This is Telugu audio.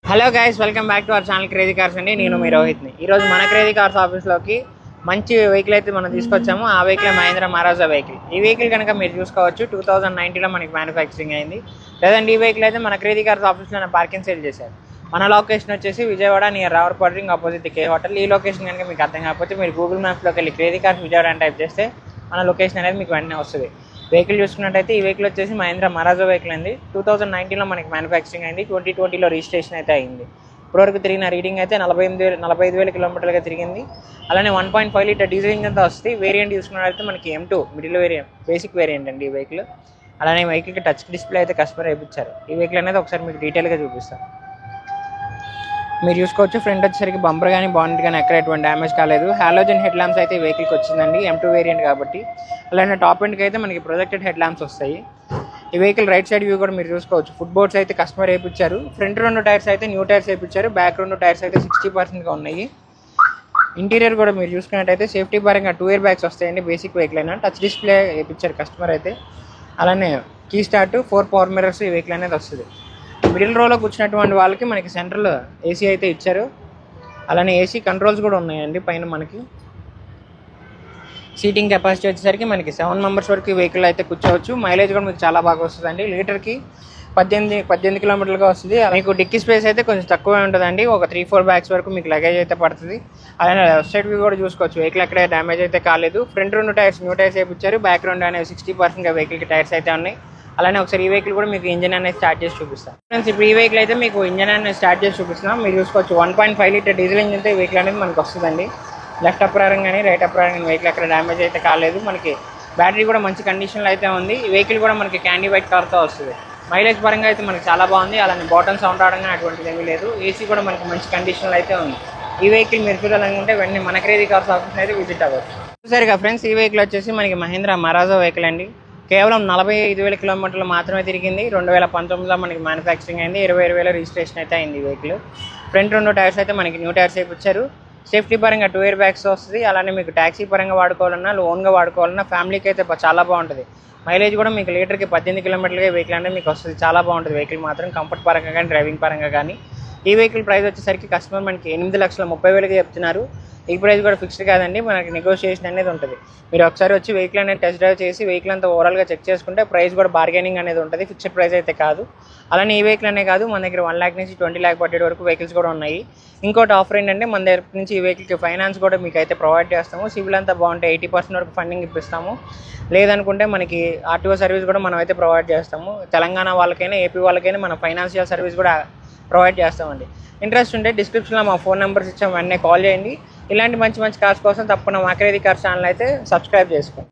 Hello guys, welcome back to our channel crazy cars అండి. నేను మీ రోహిత్ని. ఈరోజు మన క్రేజీ కార్స్ ఆఫీస్లోకి మంచి వెహికల్ అయితే మనం తీసుకొచ్చాము. ఆ వెహికల్ మహీంద్రా మహారాజా వెహికల్. ఈ వెహికల్ కనుక మీరు చూసుకోవచ్చు 2019లో మనకి మ్యానుఫ్యాక్చరింగ్ అయింది. లేదంటే ఈ వెహికల్ అయితే మన క్రేజీ కార్స్ ఆఫీస్లో పార్కింగ్ సేల్ చేశారు. మన లొకేషన్ వచ్చేసి Vijayawada near Ramavarappadu ring opposite K hotel. ఈ లొకేషన్ కనుక మీకు అర్థం కాకపోతే మీరు గూగుల్ మ్యాప్లోకి వెళ్ళి క్రేజీ కార్స్ విజయవాడ అని టైప్ చేస్తే మన లొకేషన్ అనేది మీకు వెంటనే వస్తుంది. వెహికల్ చూసుకున్నట్టయితే ఈ వెహికల్ వచ్చేసి మహీంద్రా మహారాజా వెహికల్ అండి. 2019లో మనకి మ్యానుఫ్యాక్చరింగ్ అయింది. 2020లో రిజిస్ట్రేషన్ అయితే అయింది. ఇప్పటివరకు తిరిగిన రీడింగ్ అయితే 45,000 కిలోమీటర్లుగా తిరిగింది. అలానే 1.5 లీటర్ డీజిల్ ఇంజన్తో వస్తుంది. వేరియంట్ చూసుకున్నట్లయితే మనకి M2 middle variant, basic variant అండి ఈ వెహికల్. అలానే ఈ వెహికల్కి టచ్ డిస్ప్లే అయితే కస్టమర్ వేయించారు. ఈ వెహికల్ అనేది ఒకసారి మీకు డీటెయిల్గా చూపిస్తాను. మీరు చూసుకోవచ్చు, ఫ్రంట్ వచ్చేసరికి బంపర్ కానీ బానెట్ కానీ ఎక్కడ ఎటువంటి డ్యామేజ్ కాలేదు. హాలోజన్ హెడ్ ల్యాంప్స్ అయితే ఈ వెహికల్కి వచ్చిందండి, M2 వేరియంట్ కాబట్టి. అలానే టాప్ ఎండ్కి అయితే మనకి ప్రొజెక్టెడ్ హెడ్ ల్యాంప్స్ వస్తాయి. ఈ వెహికల్ రైట్ సైడ్ వ్యూ కూడా మీరు చూసుకోవచ్చు, ఫుట్ బోర్డ్స్ అయితే కస్టమర్ వేయించారు. ఫ్రంట్ 2 టైర్స్ అయితే న్యూ టైర్స్ వేయించారు. బ్యాక్ 2 టైర్స్ అయితే 60%గా ఉన్నాయి. ఇంటీరియర్ కూడా మీరు చూసుకున్నట్టయితే సేఫ్టీ పరంగా 2 ఇయర్ బ్యాగ్స్ వస్తాయండి. బేసిక్ వెహికల్ అయినా టచ్ డిస్ప్లే వేయించారు కస్టమర్ అయితే. అలానే కీ స్టార్ట్, 4 పవర్ మిర్రర్స్ ఈ వెహికల్ అనేది వస్తుంది. మిడిల్ రోలో కూర్చున్నటువంటి వాళ్ళకి మనకి సెంట్రల్ ఏసీ అయితే ఇచ్చారు. అలానే ఏసీ కంట్రోల్స్ కూడా ఉన్నాయండి పైన. మనకి సీటింగ్ కెపాసిటీ వచ్చేసరికి మనకి 7 మెంబర్స్ వరకు వెహికల్ అయితే కూర్చోవచ్చు. మైలేజ్ కూడా మీకు చాలా బాగా వస్తుందండి. లీటర్కి 18 కిలోమీటర్లుగా వస్తుంది. మీకు డిక్కీ స్పేస్ అయితే కొంచెం తక్కువే ఉంటుందండి. ఒక 3-4 బ్యాగ్స్ వరకు మీకు లగేజ్ అయితే పడుతుంది. అలానే లెఫ్ట్ సైడ్ వ్యూ కూడా చూసుకోవచ్చు, వెహికల్ ఎక్కడ డ్యామేజ్ అయితే కాలేదు. ఫ్రంట్ 2 టైర్స్ న్యూ టైర్స్ వేయించారు. బ్యాక్ 2 అనేవి 60%గా వెహికల్కి టైర్స్ అయితే ఉన్నాయి. అలానే ఒకసారి ఈ వెహికల్ కూడా మీకు ఇంజన్ అనేది స్టార్ట్ చేసి చూపిస్తాను ఫ్రెండ్స్. ఇప్పుడు ఈ వెహికల్ అయితే మీకు ఇంజన్ అనేది స్టార్ట్ చేసి చూపిస్తున్నాం. మీరు చూసుకోవచ్చు 1.5 లీటర్ డీజిల్ ఇంజన్తో ఈ వెహికల్ అనేది మనకు వస్తుందండి. లెఫ్ట్ అప్రారం కానీ రైట్ అప్రారం కానీ వెహికల్ ఎక్కడ డ్యామేజ్ అయితే కాలేదు. మనకి బ్యాటరీ కూడా మంచి కండిషన్లో అయితే ఉంది. ఈ వెహికల్ కూడా మనకి క్యాండీ వైట్ కలర్తో వస్తుంది. మైలేజ్ పరంగా అయితే మనకి చాలా బాగుంది. అలానే బాటమ్ సౌండ్ రావడం కానీ అటువంటిది ఏమీ లేదు. ఏసీ కూడా మనకి మంచి కండిషన్లో అయితే ఉంది. ఈ వెహికల్ మీరు చూడాలనుకుంటే వెంటనే మన క్రేజీ కార్స్ ఆఫీస్ అయితే విజిట్ అవ్వచ్చు. చూసారుగా ఫ్రెండ్స్, ఈ వెహికల్ వచ్చేసి మనకి మహీంద్రా మహారాజా వెహికల్ అండి. కేవలం 45,000 కిలోమీటర్లు మాత్రమే తిరిగింది. 2019లో మనకి మ్యానుఫ్యాక్చరింగ్ అయింది. 27,000 రిజిస్ట్రేషన్ అయితే అయింది ఈ వెహికల్. ఫ్రంట్ 2 టైర్స్ అయితే మనకి న్యూ టైర్స్ వేయించారు. సేఫ్టీ పరంగా 2 ఇయర్ బ్యాగ్స్ వస్తుంది. అలానే మీకు ట్యాక్సీ పరంగా వాడుకోవాలన్నా, ఓన్గా వాడుకోవాలన్నా ఫ్యామిలీకి అయితే చాలా బాగుంటుంది. మైలేజ్ కూడా మీకు లీటర్కి 18 కిలోమీటర్లుగా వెహికల్ అనేది మీకు వస్తుంది. చాలా బాగుంటుంది వెహికల్ మాత్రం, కంఫర్ట్ పరంగా కానీ డ్రైవింగ్ పరంగా కానీ. ఈ వెహికల్ ప్రైస్ వచ్చేసరికి కస్టమర్ మనకి 8,30,000 చెప్తున్నారు. ఈ ప్రైస్ కూడా ఫిక్స్డ్ కాదండి, మనకి నెగోషియేషన్ అనేది ఉంటుంది. మీరు ఒకసారి వచ్చి వెహికల్ అనేది టెస్ట్ డ్రైవ్ చేసి వెహికల్ అంతా ఓవరాల్గా చెక్ చేసుకుంటే ప్రైస్ కూడా బార్గెనింగ్ అనేది ఉంటుంది. ఫిక్స్డ్ ప్రైస్ అయితే కాదు. అలానే ఈ వెహికల్ అనే కాదు, మన దగ్గర 1 lakh నుంచి 20 lakh బడ్జెట్ వరకు వెహికల్స్ కూడా ఉన్నాయి. ఇంకోటి ఆఫర్ ఏంటంటే, మన దగ్గర నుంచి ఈ వెహికల్కి ఫైనాన్స్ కూడా మీకు అయితే ప్రొవైడ్ చేస్తాము. సివిల్ అంతా బాగుంటే 80% వరకు ఫండింగ్ ఇప్పిస్తాము. లేదనుకుంటే మనకి ఆర్టీఓ సర్వీస్ కూడా మనం అయితే ప్రొవైడ్ చేస్తాము. తెలంగాణ వాళ్ళకైనా ఏపీ వాళ్ళకైనా మన ఫైనాన్షియల్ సర్వీస్ కూడా ప్రొవైడ్ చేస్తామండి. ఇంట్రెస్ట్ ఉంటే డిస్క్రిప్షన్లో మా ఫోన్ నెంబర్స్ ఇచ్చాము, వెంటనే కాల్ చేయండి. ఇలాంటి మంచి కార్స్ కోసం తప్పకుండా మా క్రేజీ కార్స్ ఛానల్ అయితే సబ్స్క్రైబ్ చేసుకోండి.